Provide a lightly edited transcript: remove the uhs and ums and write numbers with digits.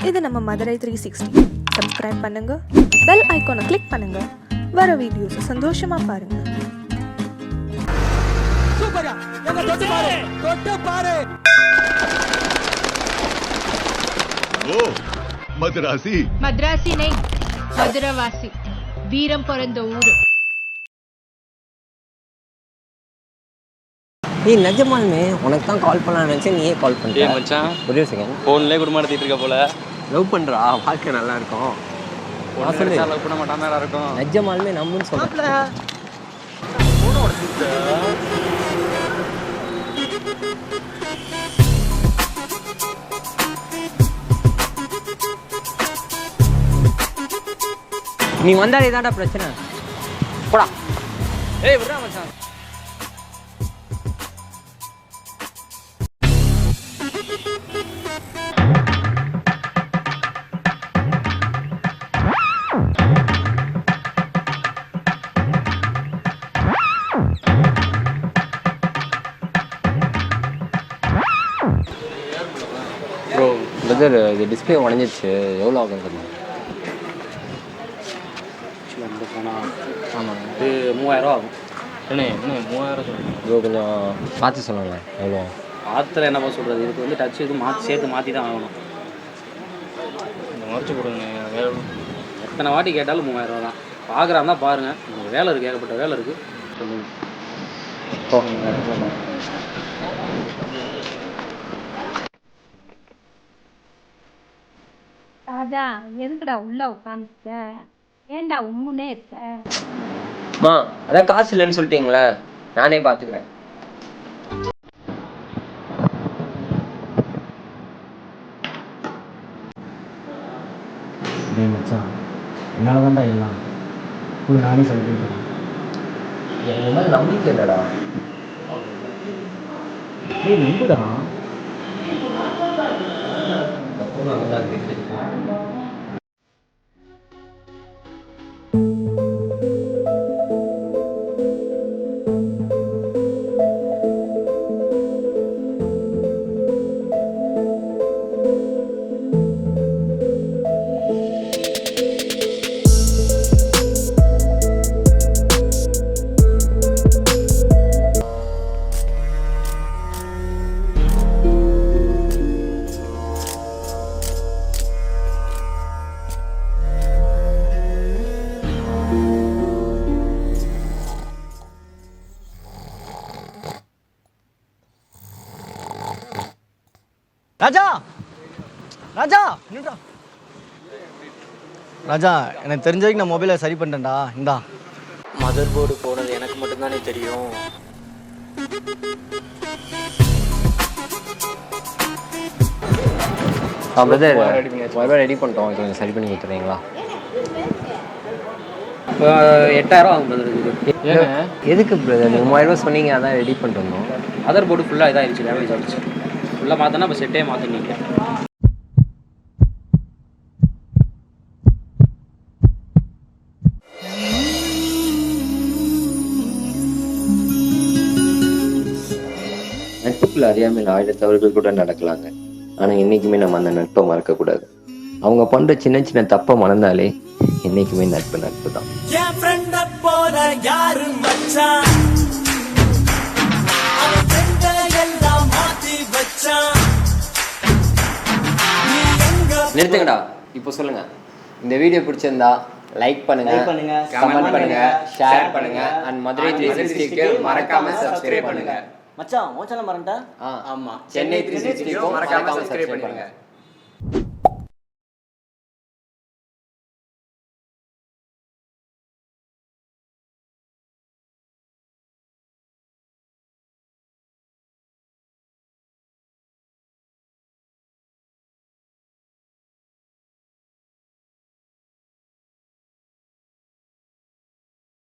இது நம்ம மதுரை 360. சப்ஸ்கிரைப் பண்ணுங்க, பெல் ஐகானை கிளிக் பண்ணுங்க, வர வீடியோஸ் சந்தோஷமா பாருங்க. சூப்பரா எங்க தொட்டு பாரு ஓ மதுராசி மദ്രാசி நை மதுரவாசி, வீரம் பிறந்த ஊரு. ஏய் நிஜமாலுமே உனக்கு தான் கால் பண்ணலாம்னு நினச்சேன், நீயே கால் ஏய் பண்ணிட்டே மச்சான், ஒரே செகண்ட். ஃபோன்லேயே குடும்பம் நடத்திட்டு இருக்க போல. லவ் பண்ணுறா, வாழ்க்கை நல்லா இருக்கும். ஒன்று சொல்லு. லவ் பண்ண மாட்டான் நல்லா இருக்கும். நிஜமாலுமே நம்புன்னு சொல்கிறேன். நீ வந்தாலே தான்டா பிரச்சனை. போடா. ஏய் விட்றா மச்சான். ப்ரோ பிரதர், இது டிஸ்பிளே உடஞ்சிருச்சு, எவ்வளோ ஆகும் தெரியுமா? வந்து போனால் ஆமாங்க. இது 3000 ஆகும். என்ன 3000 சொல்லுங்கள் ப்ரோ கொஞ்சம் பார்த்து சொல்லுங்களேன் எவ்வளோ. ஆற்றுல என்னப்பா சொல்கிறது, இதுக்கு வந்து டச் இது சேர்த்து தான் ஆகணும். இந்த மறைச்சு கொடுங்க. எத்தனை வாட்டி கேட்டாலும் 3000 தான். பார்க்குறான் தான் பாருங்கள், உங்களுக்கு வேலை இருக்குது, ஏகப்பட்ட வேலை இருக்குது. ராஜா, எதுக்குடா உள்ள உட்காந்துட்ட? ஏன்டா உம்முனே இருக்க? அம்மா அதான் காசு இல்லைன்னு சொல்லிட்டீங்களே, நானே பார்த்துக்கிறேன். மச்சான் என்னால் தான்டா எல்லாம் நானே சொல்லிட்டு என் மேலே நம்பிக்கை இல்லைடா. நீ நம்புடா. ராஜா ராஜா நின்றா. ராஜா, எனக்கு தெரிஞ்ச வரைக்கும் நான் மொபைலை சரி பண்ணிட்டேன்டா. இந்தா. மதர் போர்டு போனது எனக்கு மட்டும்தானே தெரியும். பிரதர் மொபைல் ரெடி பண்ணிட்டோம், கொஞ்சம் சரி பண்ணி கொடுத்துறீங்களா? 8000 ஆகும் பிரதர். எதுக்கு பிரதர், நீங்கள் 3000 சொன்னீங்க, அதான் ரெடி பண்ணிட்டு வந்தோம். அதர் போர்டு ஃபுல்லாக இதாகிடுச்சு, டேமேஜ் ஆகிடுச்சு. ஃபுல்லாக மாற்றினா இப்போ செட்டே மாற்றினீங்க. நட்புக்குள்ள அறியாமல் 1000 தவறுகள் கூட நடக்கலாங்க. ஆனா என்னைக்குமே நம்ம அந்த நட்பை மறக்க கூடாது. அவங்க பண்ற சின்ன சின்ன தப்பை மறந்தாலே என்னைக்குமே நட்பு தான். நிறுத்துங்கடா. இப்போ சொல்லுங்க, இந்த வீடியோ பிடிச்சிருந்தா லைக் பண்ணுங்க, கமெண்ட் பண்ணுங்க, ஷேர் பண்ணுங்க, அண்ட் மதுரை 360க்கு மறக்காம சப்ஸ்கிரைப் பண்ணுங்க. மச்சான், உன் சேனல் மறந்துட்டா? ஆமா, சென்னை 360க்கு மறக்காம சப்ஸ்கிரைப் பண்ணுங்க.